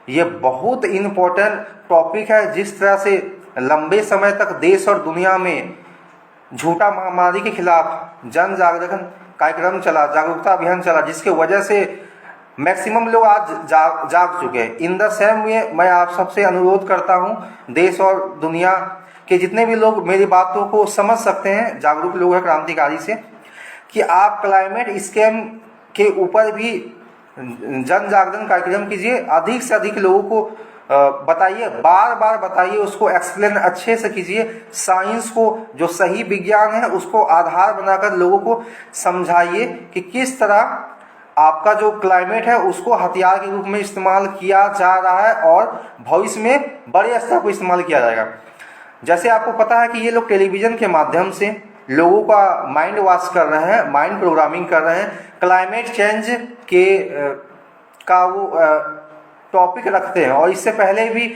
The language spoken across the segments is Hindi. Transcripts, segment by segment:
ये बहुत इम्पोर्टेंट टॉपिक है। जिस तरह से लंबे समय तक देश और दुनिया में झूठा महामारी के खिलाफ जन जागरण कार्यक्रम चला, जागरूकता अभियान चला, जिसके वजह से मैक्सिमम लोग आज जाग चुके हैं। इन द सेम वे मैं आप सबसे अनुरोध करता हूँ, देश और दुनिया के जितने भी लोग मेरी बातों को समझ सकते हैं, जागरूक लोग हैं क्रांतिकारी से, कि आप क्लाइमेट स्कैम के ऊपर भी जन जागरण कार्यक्रम कीजिए। अधिक से अधिक लोगों को बताइए, बार बार बताइए, उसको एक्सप्लेन अच्छे से कीजिए। साइंस को, जो सही विज्ञान है, उसको आधार बनाकर लोगों को समझाइए कि किस तरह आपका जो क्लाइमेट है उसको हथियार के रूप में इस्तेमाल किया जा रहा है और भविष्य में बड़े स्तर पर इस्तेमाल किया जाएगा। जैसे आपको पता है कि ये लोग टेलीविज़न के माध्यम से लोगों का माइंड वॉश कर रहे हैं, माइंड प्रोग्रामिंग कर रहे हैं, क्लाइमेट चेंज के का वो टॉपिक रखते हैं। और इससे पहले भी,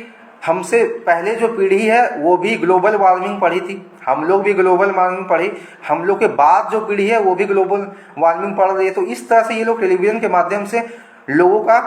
हमसे पहले जो पीढ़ी है वो भी ग्लोबल वार्मिंग पढ़ी थी, हम लोग भी ग्लोबल वार्मिंग पढ़ी, हम लोग के बाद जो पीढ़ी है वो भी ग्लोबल वार्मिंग पढ़ रही है। तो इस तरह से ये लोग टेलीविज़न के माध्यम से लोगों का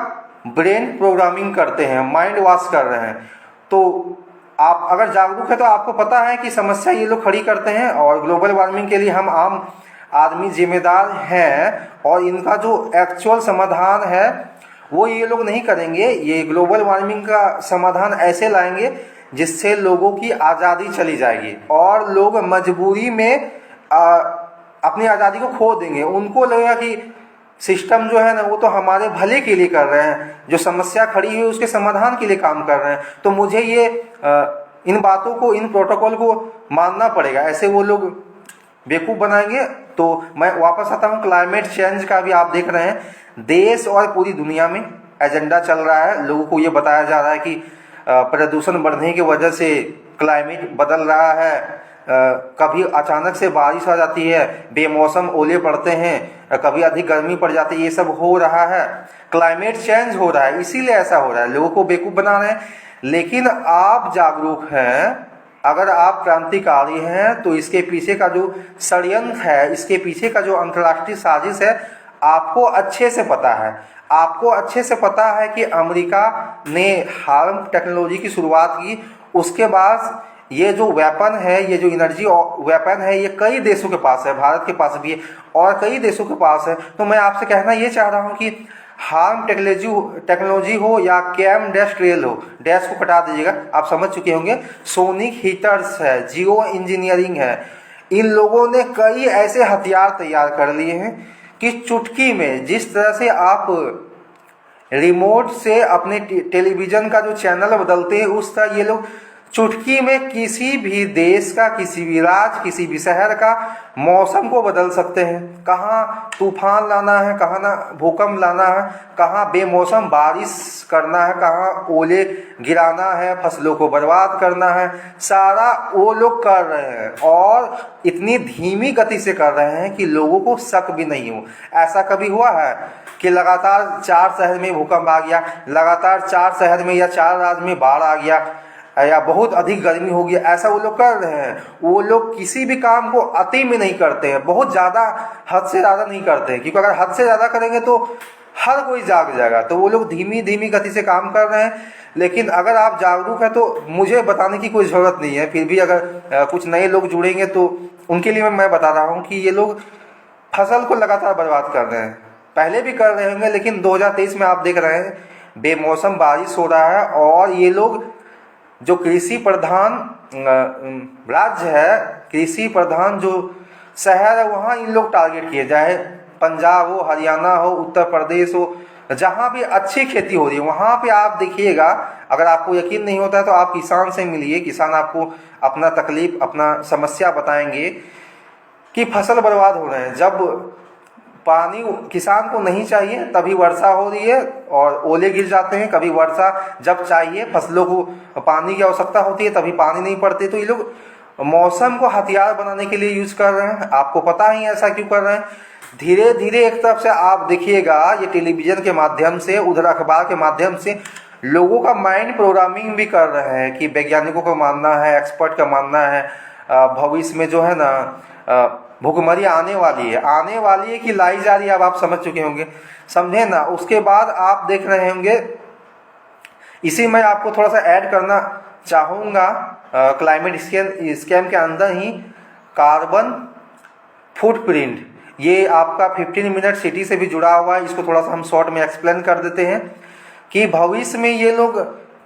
ब्रेन प्रोग्रामिंग करते हैं, माइंड वॉश कर रहे हैं। तो आप अगर जागरूक है तो आपको पता है कि समस्या ये लोग खड़ी करते हैं और ग्लोबल वार्मिंग के लिए हम आम आदमी जिम्मेदार हैं, और इनका जो एक्चुअल समाधान है वो ये लोग नहीं करेंगे। ये ग्लोबल वार्मिंग का समाधान ऐसे लाएंगे जिससे लोगों की आज़ादी चली जाएगी और लोग मजबूरी में अपनी आज़ादी को खो देंगे। उनको लगेगा कि सिस्टम जो है ना वो तो हमारे भले के लिए कर रहे हैं, जो समस्या खड़ी हुई उसके समाधान के लिए काम कर रहे हैं, तो मुझे ये इन बातों को, इन प्रोटोकॉल को मानना पड़ेगा। ऐसे वो लोग बेवकूफ़ बनाएंगे। तो मैं वापस आता हूँ, क्लाइमेट चेंज का भी आप देख रहे हैं, देश और पूरी दुनिया में एजेंडा चल रहा है। लोगों को ये बताया जा रहा है कि प्रदूषण बढ़ने की वजह से क्लाइमेट बदल रहा है, कभी अचानक से बारिश आ जाती है, बेमौसम ओले पड़ते हैं, कभी अधिक गर्मी पड़ जाती है, ये सब हो रहा है, क्लाइमेट चेंज हो रहा है, इसीलिए ऐसा हो रहा है। लोगों को बेवकूफ़ बना रहे हैं। लेकिन आप जागरूक हैं, अगर आप क्रांतिकारी हैं, तो इसके पीछे का जो षड्यंत्र है, इसके पीछे का जो अंतर्राष्ट्रीय साजिश है, आपको अच्छे से पता है। आपको अच्छे से पता है कि अमेरिका ने हार्म टेक्नोलॉजी की शुरुआत की, उसके बाद ये जो वेपन है, ये जो एनर्जी वेपन है, ये कई देशों के पास है, भारत के पास भी है और कई देशों के पास है। तो मैं आपसे कहना ये चाह रहा हूँ कि हार्म टेक्नोलॉजी हो या कैम डैश ट्रेल हो, डैश को कटा दीजिएगा, आप समझ चुके होंगे, सोनिक हीटर्स है, जियो इंजीनियरिंग है, इन लोगों ने कई ऐसे हथियार तैयार कर लिए हैं कि चुटकी में, जिस तरह से आप रिमोट से अपने टेलीविज़न का जो चैनल बदलते हैं, उस तरह ये लोग चुटकी में किसी भी देश का, किसी भी राज्य, किसी भी शहर का मौसम को बदल सकते हैं। कहाँ तूफान लाना है, कहाँ ना भूकंप लाना है, कहाँ बेमौसम बारिश करना है, कहाँ ओले गिराना है, फसलों को बर्बाद करना है, सारा वो लोग कर रहे हैं और इतनी धीमी गति से कर रहे हैं कि लोगों को शक भी नहीं हो। ऐसा कभी हुआ है कि लगातार 4 शहर में भूकंप आ गया, लगातार 4 शहर में या 4 राज्य में बाढ़ आ गया, या बहुत अधिक गर्मी हो गई? ऐसा वो लोग कर रहे हैं। वो लोग किसी भी काम को अति में नहीं करते हैं, बहुत ज़्यादा, हद से ज़्यादा नहीं करते हैं, क्योंकि अगर हद से ज़्यादा करेंगे तो हर कोई जाग जाएगा। तो वो लोग धीमी धीमी गति से काम कर रहे हैं। लेकिन अगर आप जागरूक हैं तो मुझे बताने की कोई ज़रूरत नहीं है। फिर भी अगर कुछ नए लोग जुड़ेंगे तो उनके लिए मैं बता रहा हूँ कि ये लोग फसल को लगातार बर्बाद कर रहे हैं, पहले भी कर रहे होंगे, लेकिन 2023 में आप देख रहे हैं बेमौसम बारिश हो रहा है और ये लोग जो कृषि प्रधान राज्य है, कृषि प्रधान जो शहर है, वहाँ इन लोग टारगेट किए, चाहे पंजाब हो, हरियाणा हो, उत्तर प्रदेश हो, जहाँ भी अच्छी खेती हो रही है वहाँ पे आप देखिएगा। अगर आपको यकीन नहीं होता है तो आप किसान से मिलिए, किसान आपको अपना तकलीफ, अपना समस्या बताएंगे कि फसल बर्बाद हो रहे हैं। जब पानी किसान को नहीं चाहिए तभी वर्षा हो रही है और ओले गिर जाते हैं, कभी वर्षा जब चाहिए, फसलों को पानी की आवश्यकता होती है, तभी पानी नहीं पड़ती। तो ये लोग मौसम को हथियार बनाने के लिए यूज कर रहे हैं। आपको पता ही ऐसा क्यों कर रहे हैं? धीरे धीरे एक तरफ से आप देखिएगा, ये टेलीविज़न के माध्यम से, उधर अखबार के माध्यम से लोगों का माइंड प्रोग्रामिंग भी कर रहे हैं कि वैज्ञानिकों का मानना है, एक्सपर्ट का मानना है, भविष्य में जो है ना भुखमरी आने वाली है कि लाई जा रही है। अब आप समझ चुके होंगे, समझे ना। उसके बाद आप देख रहे होंगे इसी में आपको थोड़ा सा ऐड करना चाहूँगा क्लाइमेट स्कैम के अंदर ही कार्बन फुटप्रिंट। ये आपका 15 मिनट सिटी से भी जुड़ा हुआ है। इसको थोड़ा सा हम शॉर्ट में एक्सप्लेन कर देते हैं कि भविष्य में ये लोग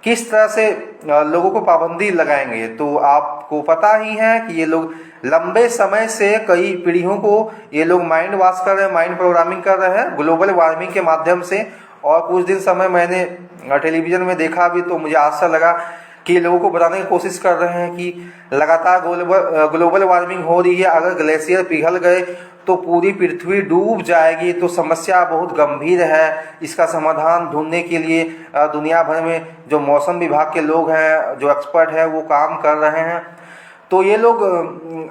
किस तरह से लोगों को पाबंदी लगाएंगे। तो आपको पता ही है कि ये लोग लंबे समय से कई पीढ़ियों को ये लोग माइंड वॉश कर रहे हैं, माइंड प्रोग्रामिंग कर रहे हैं ग्लोबल वार्मिंग के माध्यम से। और कुछ दिन समय मैंने टेलीविजन में देखा भी तो मुझे आश्चर्य लगा कि लोगों को बताने की कोशिश कर रहे हैं कि लगातार ग्लोबल वार्मिंग हो रही है, अगर ग्लेशियर पिघल गए तो पूरी पृथ्वी डूब जाएगी। तो समस्या बहुत गंभीर है। इसका समाधान ढूंढने के लिए दुनिया भर में जो मौसम विभाग के लोग हैं, जो एक्सपर्ट हैं, वो काम कर रहे हैं। तो ये लोग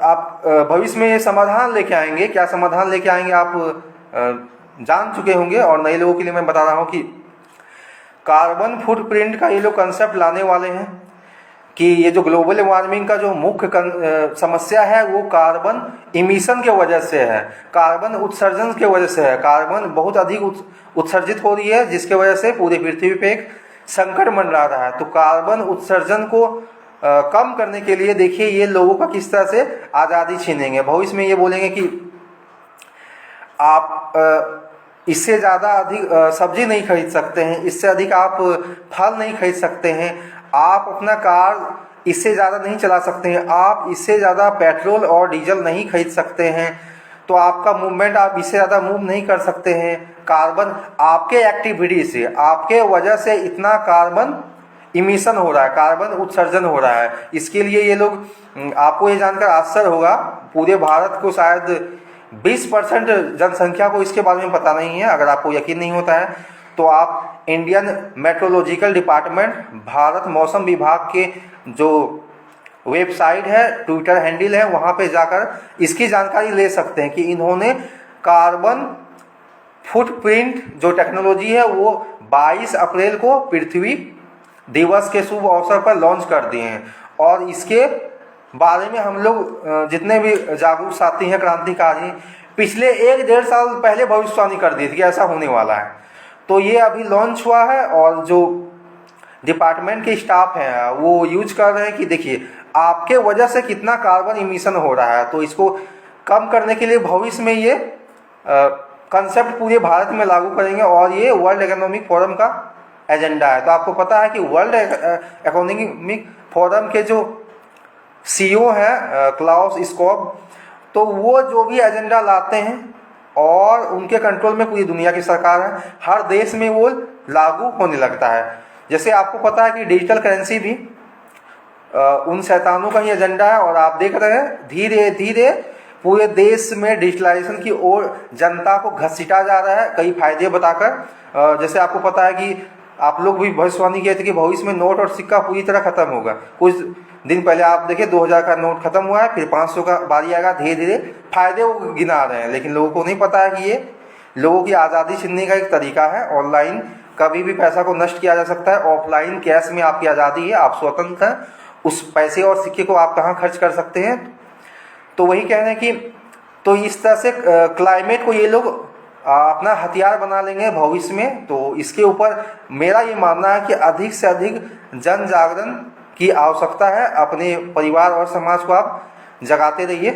आप भविष्य में ये समाधान लेके आएंगे। क्या समाधान लेके आएंगे आप जान चुके होंगे, और नए लोगों के लिए मैं बता रहा हूँ कि कार्बन फुटप्रिंट का ये लोग कंसेप्ट लाने वाले हैं कि ये जो ग्लोबल वार्मिंग का जो मुख्य समस्या है वो कार्बन इमिशन के वजह से है, कार्बन उत्सर्जन के वजह से है। कार्बन बहुत अधिक उत्सर्जित हो रही है, जिसके वजह से पूरी पृथ्वी पे एक संकट मंडरा रहा है। तो कार्बन उत्सर्जन को कम करने के लिए देखिए ये लोगों का किस तरह से आज़ादी छीनेंगे। भविष्य में ये बोलेंगे कि आप इससे ज़्यादा अधिक सब्जी नहीं खरीद सकते हैं, इससे अधिक आप फल नहीं खरीद सकते हैं, आप अपना कार इससे ज़्यादा नहीं चला सकते हैं, आप इससे ज़्यादा पेट्रोल और डीजल नहीं खरीद सकते हैं, तो आपका मूवमेंट आप इससे ज़्यादा मूव नहीं कर सकते हैं। कार्बन आपके एक्टिविटी से, आपके वजह से इतना कार्बन इमिशन हो रहा है, कार्बन उत्सर्जन हो रहा है। इसके लिए ये लोग, आपको ये जानकर आश्चर्य होगा, पूरे भारत को शायद 20% जनसंख्या को इसके बारे में पता नहीं है। अगर आपको यकीन नहीं होता है तो आप इंडियन मेट्रोलॉजिकल डिपार्टमेंट, भारत मौसम विभाग के जो वेबसाइट है, ट्विटर हैंडल है, वहाँ पे जाकर इसकी जानकारी ले सकते हैं कि इन्होंने कार्बन फुटप्रिंट जो टेक्नोलॉजी है वो 22 अप्रैल को पृथ्वी दिवस के शुभ अवसर पर लॉन्च कर दिए हैं। और इसके बारे में हम लोग जितने भी जागरूक साथी हैं, क्रांतिकारी, पिछले 1-1.5 साल पहले भविष्यवाणी कर दी थी कि ऐसा होने वाला है। तो ये अभी लॉन्च हुआ है और जो डिपार्टमेंट के स्टाफ हैं वो यूज कर रहे हैं कि देखिए आपके वजह से कितना कार्बन इमिशन हो रहा है। तो इसको कम करने के लिए भविष्य में ये कंसेप्ट पूरे भारत में लागू करेंगे और ये वर्ल्ड इकोनॉमिक फोरम का एजेंडा है। तो आपको पता है कि वर्ल्ड इकोनॉमिक फोरम के जो CEO हैं क्लाउस स्कोब, तो वो जो भी एजेंडा लाते हैं और उनके कंट्रोल में पूरी दुनिया की सरकार है, हर देश में वो लागू होने लगता है। जैसे आपको पता है कि डिजिटल करेंसी भी उन शैतानों का ही एजेंडा है। और आप देख रहे हैं धीरे धीरे पूरे देश में डिजिटलाइजेशन की ओर जनता को घसीटा जा रहा है कई फायदे बताकर। जैसे आपको पता है कि आप लोग भी भविष्यवाणी किए थे कि भविष्य में नोट और सिक्का पूरी तरह खत्म होगा। कुछ दिन पहले आप देखिए 2000 का नोट खत्म हुआ है, फिर 500 का बारी आएगा। धीरे धीरे फायदे वो गिना रहे हैं, लेकिन लोगों को नहीं पता है कि ये लोगों की आज़ादी छीनने का एक तरीका है। ऑनलाइन कभी भी पैसा को नष्ट किया जा सकता है, ऑफलाइन कैश में आपकी आज़ादी है, आप स्वतंत्र हैं, उस पैसे और सिक्के को आप कहाँ खर्च कर सकते हैं। तो वही कह रहे हैं कि तो इस तरह से क्लाइमेट को ये लोग अपना हथियार बना लेंगे भविष्य में। तो इसके ऊपर मेरा ये मानना है कि अधिक से अधिक जन जागरण की आवश्यकता है। अपने परिवार और समाज को आप जगाते रहिए।